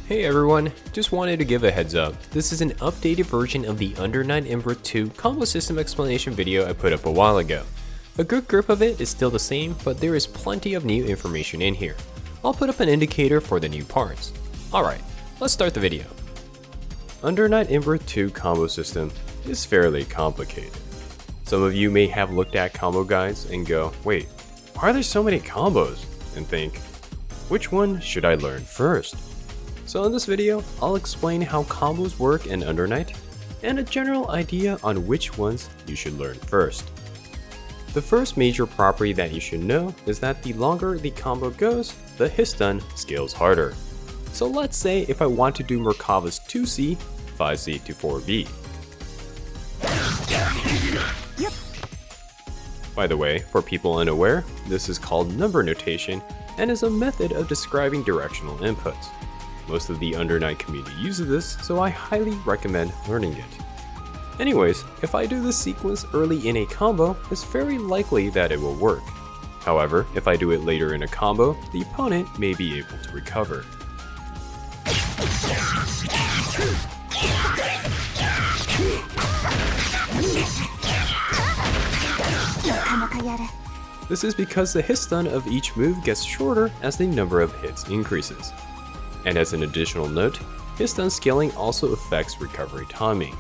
Hey everyone, just wanted to give a heads up. This is an updated version of the Under Night UNI2 combo system explanation video I put up a while ago. A good grip of it is still the same, but there is plenty of new information in here. I'll put up an indicator for the new parts. Alright, let's start the video. Under Night UNI2 combo system is fairly complicated. Some of you may have looked at combo guides and go, wait, why are there so many combos? And think, which one should I learn first? So in this video, I'll explain how combos work in Under Night, and a general idea on which ones you should learn first. The first major property that you should know is that the longer the combo goes, the hit stun scales harder. So let's say if I want to do Merkava's 2C, 5C to 4B. Yep. By the way, for people unaware, this is called number notation and is a method of describing directional inputs. Most of the Under Night community uses this, so I highly recommend learning it. Anyways, if I do this sequence early in a combo, it's very likely that it will work. However, if I do it later in a combo, the opponent may be able to recover. This is because the hit stun of each move gets shorter as the number of hits increases. And as an additional note, hit stun scaling also affects recovery timing.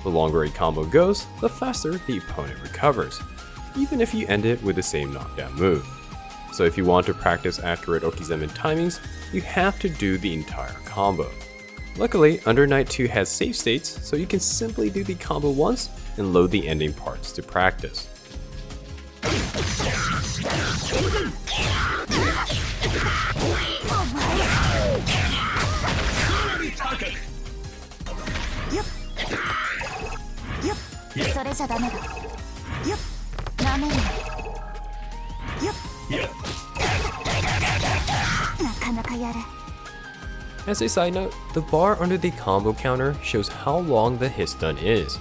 The longer a combo goes, the faster the opponent recovers, even if you end it with the same knockdown move. So if you want to practice accurate Okizemen timings, you have to do the entire combo. Luckily, Under Night 2 has save states, so you can simply do the combo once and load the ending parts to practice. As a side note, the bar under the combo counter shows how long the hit stun is.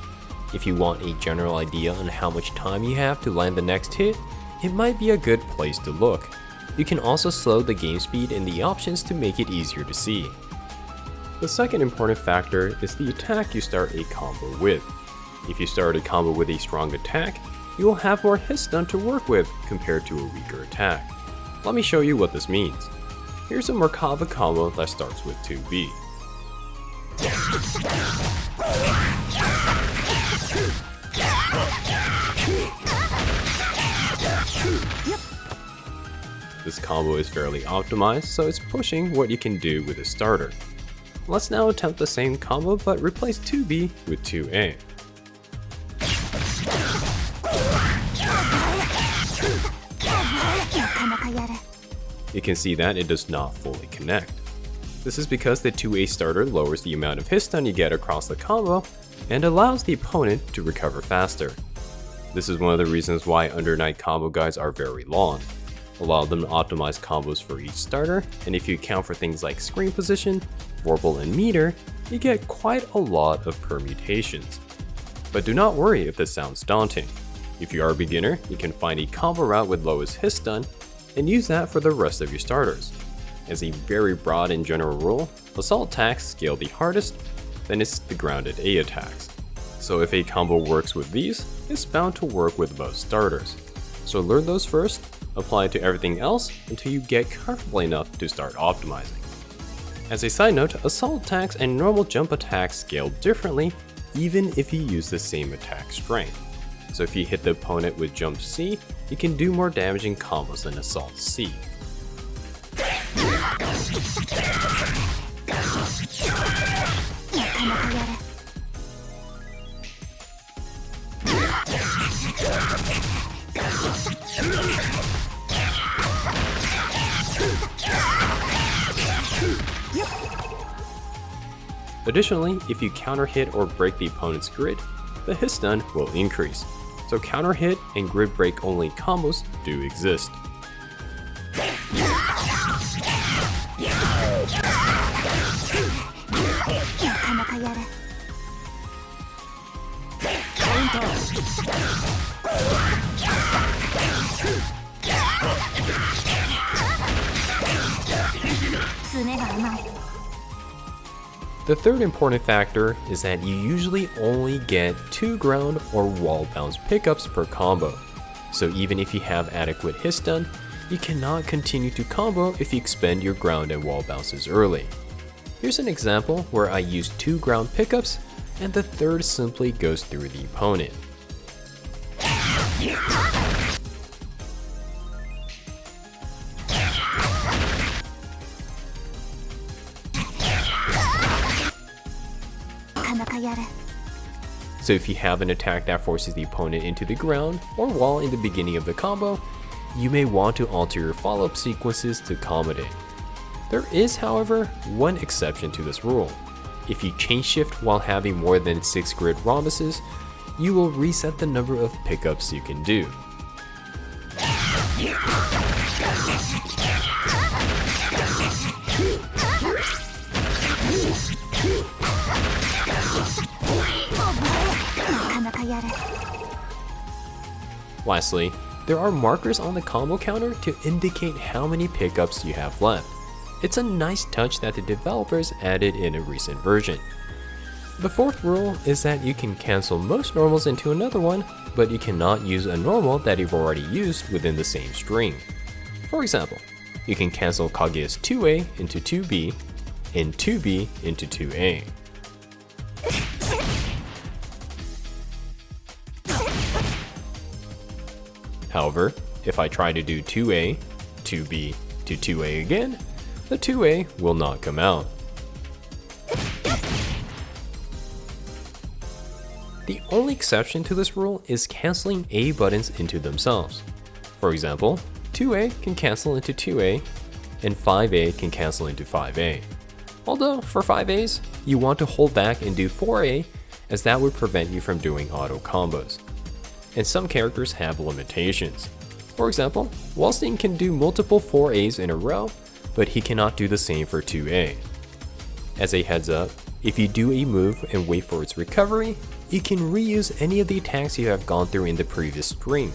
If you want a general idea on how much time you have to land the next hit, it might be a good place to look. You can also slow the game speed in the options to make it easier to see. The second important factor is the attack you start a combo with. If you start a combo with a strong attack, you will have more hit stun to work with compared to a weaker attack. Let me show you what this means. Here's a Merkava combo that starts with 2B. This combo is fairly optimized, so it's pushing what you can do with a starter. Let's now attempt the same combo but replace 2B with 2A. You can see that it does not fully connect. This is because the 2A starter lowers the amount of hit stun you get across the combo and allows the opponent to recover faster. This is one of the reasons why Under Night combo guides are very long. A lot of them optimize combos for each starter, and if you account for things like screen position, vorpal, and meter, you get quite a lot of permutations. But do not worry if this sounds daunting. If you are a beginner, you can find a combo route with lowest hit stun and use that for the rest of your starters. As a very broad and general rule, assault attacks scale the hardest, then it's the grounded A attacks. So if a combo works with these, it's bound to work with most starters. So learn those first, apply it to everything else until you get comfortable enough to start optimizing. As a side note, assault attacks and normal jump attacks scale differently even if you use the same attack strength. So if you hit the opponent with jump C, you can do more damaging combos than assault C. Additionally, if you counter hit or break the opponent's grid, the hit stun will increase. So counter hit and grid break only combos do exist. The third important factor is that you usually only get 2 ground or wall bounce pickups per combo. So even if you have adequate hit stun, you cannot continue to combo if you expend your ground and wall bounces early. Here's an example where I use 2 ground pickups and the third simply goes through the opponent. So if you have an attack that forces the opponent into the ground or wall in the beginning of the combo, you may want to alter your follow-up sequences to accommodate. There is, however, one exception to this rule. If you chain shift while having more than 6 grid rhombuses, you will reset the number of pickups you can do. Lastly, there are markers on the combo counter to indicate how many pickups you have left. It's a nice touch that the developers added in a recent version. The fourth rule is that you can cancel most normals into another one, but you cannot use a normal that you've already used within the same string. For example, you can cancel Kaguya's 2A into 2B and 2B into 2A. However, if I try to do 2A, 2B to 2A again, the 2A will not come out. The only exception to this rule is canceling A buttons into themselves. For example, 2A can cancel into 2A, and 5A can cancel into 5A. Although, for 5As, you want to hold back and do 4A, as that would prevent you from doing auto combos. And some characters have limitations. For example, Wallstein can do multiple 4As in a row, but he cannot do the same for 2A. As a heads up, if you do a move and wait for its recovery, you can reuse any of the attacks you have gone through in the previous string.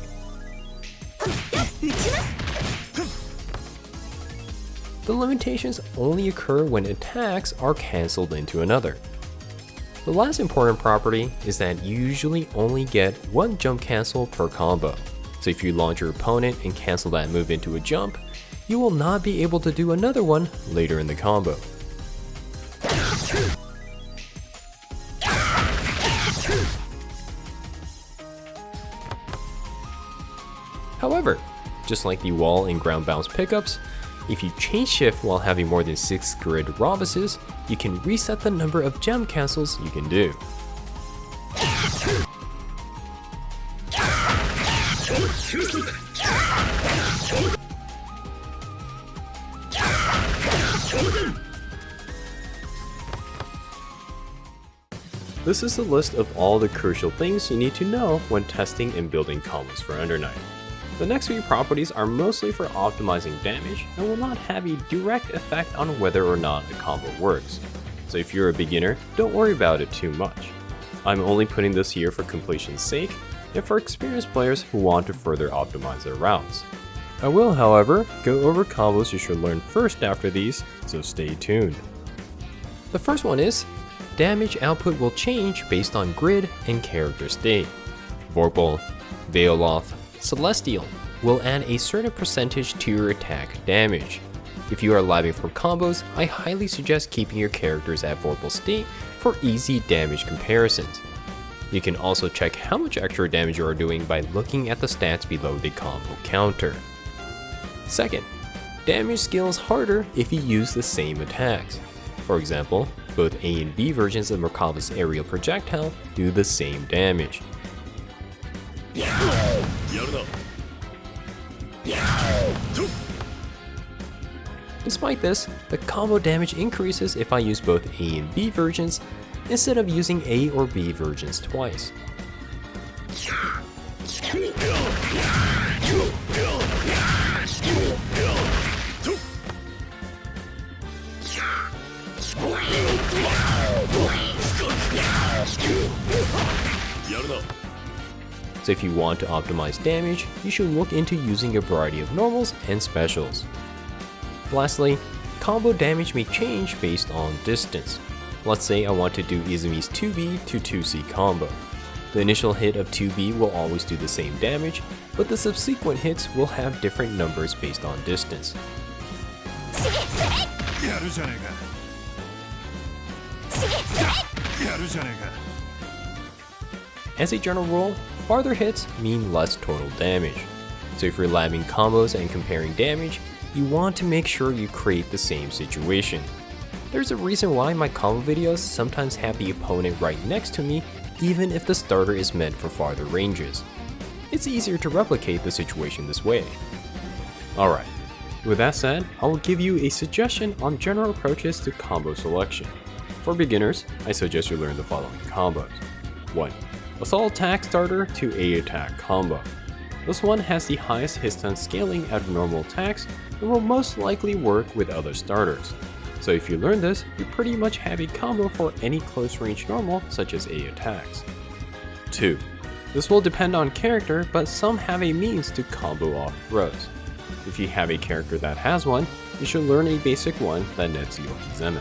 The limitations only occur when attacks are cancelled into another. The last important property is that you usually only get 1 jump cancel per combo. So if you launch your opponent and cancel that move into a jump, you will not be able to do another one later in the combo. However, just like the wall and ground bounce pickups, if you chain shift while having more than 6 grid rhombuses, you can reset the number of gem cancels you can do. This is a list of all the crucial things you need to know when testing and building combos for Under Night. The next few properties are mostly for optimizing damage and will not have a direct effect on whether or not the combo works. So if you're a beginner, don't worry about it too much. I'm only putting this here for completion's sake and for experienced players who want to further optimize their routes. I will, however, go over combos you should learn first after these, so stay tuned. The first one is, damage output will change based on grid and character state. Vorpal, Beowulf, Celestial will add a certain percentage to your attack damage. If you are labbing for combos, I highly suggest keeping your characters at Vorpal state for easy damage comparisons. You can also check how much extra damage you are doing by looking at the stats below the combo counter. Second, damage scales harder if you use the same attacks. For example, both A and B versions of Merkava's aerial projectile do the same damage. Despite this, the combo damage increases if I use both A and B versions instead of using A or B versions twice. So if you want to optimize damage, you should look into using a variety of normals and specials. Lastly, combo damage may change based on distance. Let's say I want to do Izumi's 2B to 2C combo. The initial hit of 2B will always do the same damage, but the subsequent hits will have different numbers based on distance. As a general rule, farther hits mean less total damage. So if you're labbing combos and comparing damage, you want to make sure you create the same situation. There's a reason why my combo videos sometimes have the opponent right next to me, even if the starter is meant for farther ranges. It's easier to replicate the situation this way. Alright, with that said, I will give you a suggestion on general approaches to combo selection. For beginners, I suggest you learn the following combos. 1. Assault attack starter to A attack combo. This one has the highest hit stun scaling out of normal attacks and will most likely work with other starters. So if you learn this, you pretty much have a combo for any close range normal such as A attacks. 2. This will depend on character, but some have a means to combo off throws. If you have a character that has one, you should learn a basic one that nets you Okizeme.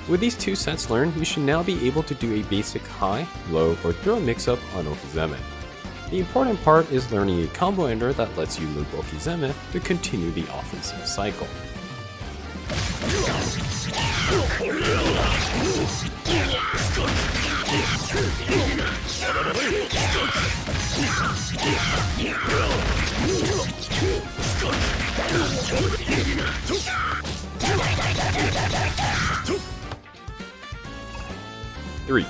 With these two sets learned, you should now be able to do a basic high, low, or throw mix-up on Okizeme. The important part is learning a combo ender that lets you loop Okizeme to continue the offensive cycle. Three.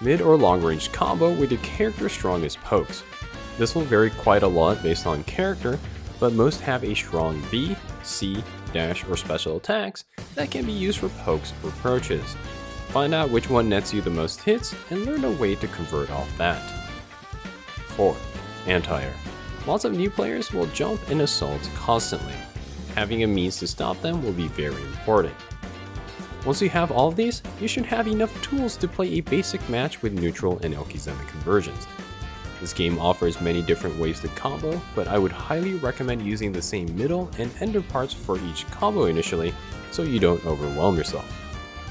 Mid or long range combo with your character's strongest pokes. This will vary quite a lot based on character, but most have a strong B, C, dash, or special attacks that can be used for pokes or approaches. Find out which one nets you the most hits and learn a way to convert off that. 4. Anti-air. Lots of new players will jump and assault constantly. Having a means to stop them will be very important. Once you have all of these, you should have enough tools to play a basic match with neutral and Okizeme conversions. This game offers many different ways to combo, but I would highly recommend using the same middle and ender parts for each combo initially, so you don't overwhelm yourself.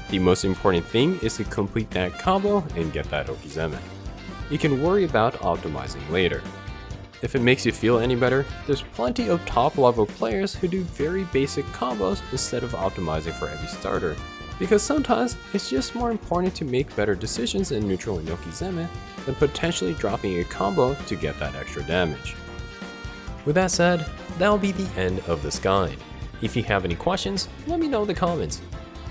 The most important thing is to complete that combo and get that Okizeme. You can worry about optimizing later. If it makes you feel any better, there's plenty of top level players who do very basic combos instead of optimizing for every starter, because sometimes it's just more important to make better decisions in neutral and Okizeme than potentially dropping a combo to get that extra damage. With that said, that'll be the end of this guide. If you have any questions, let me know in the comments.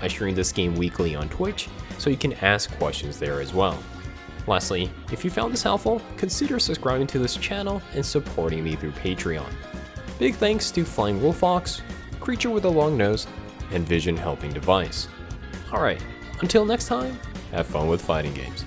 I stream this game weekly on Twitch, so you can ask questions there as well. Lastly, if you found this helpful, consider subscribing to this channel and supporting me through Patreon. Big thanks to Flying Wolfox, Creature with a Long Nose, and Vision Helping Device. Alright, until next time, have fun with fighting games.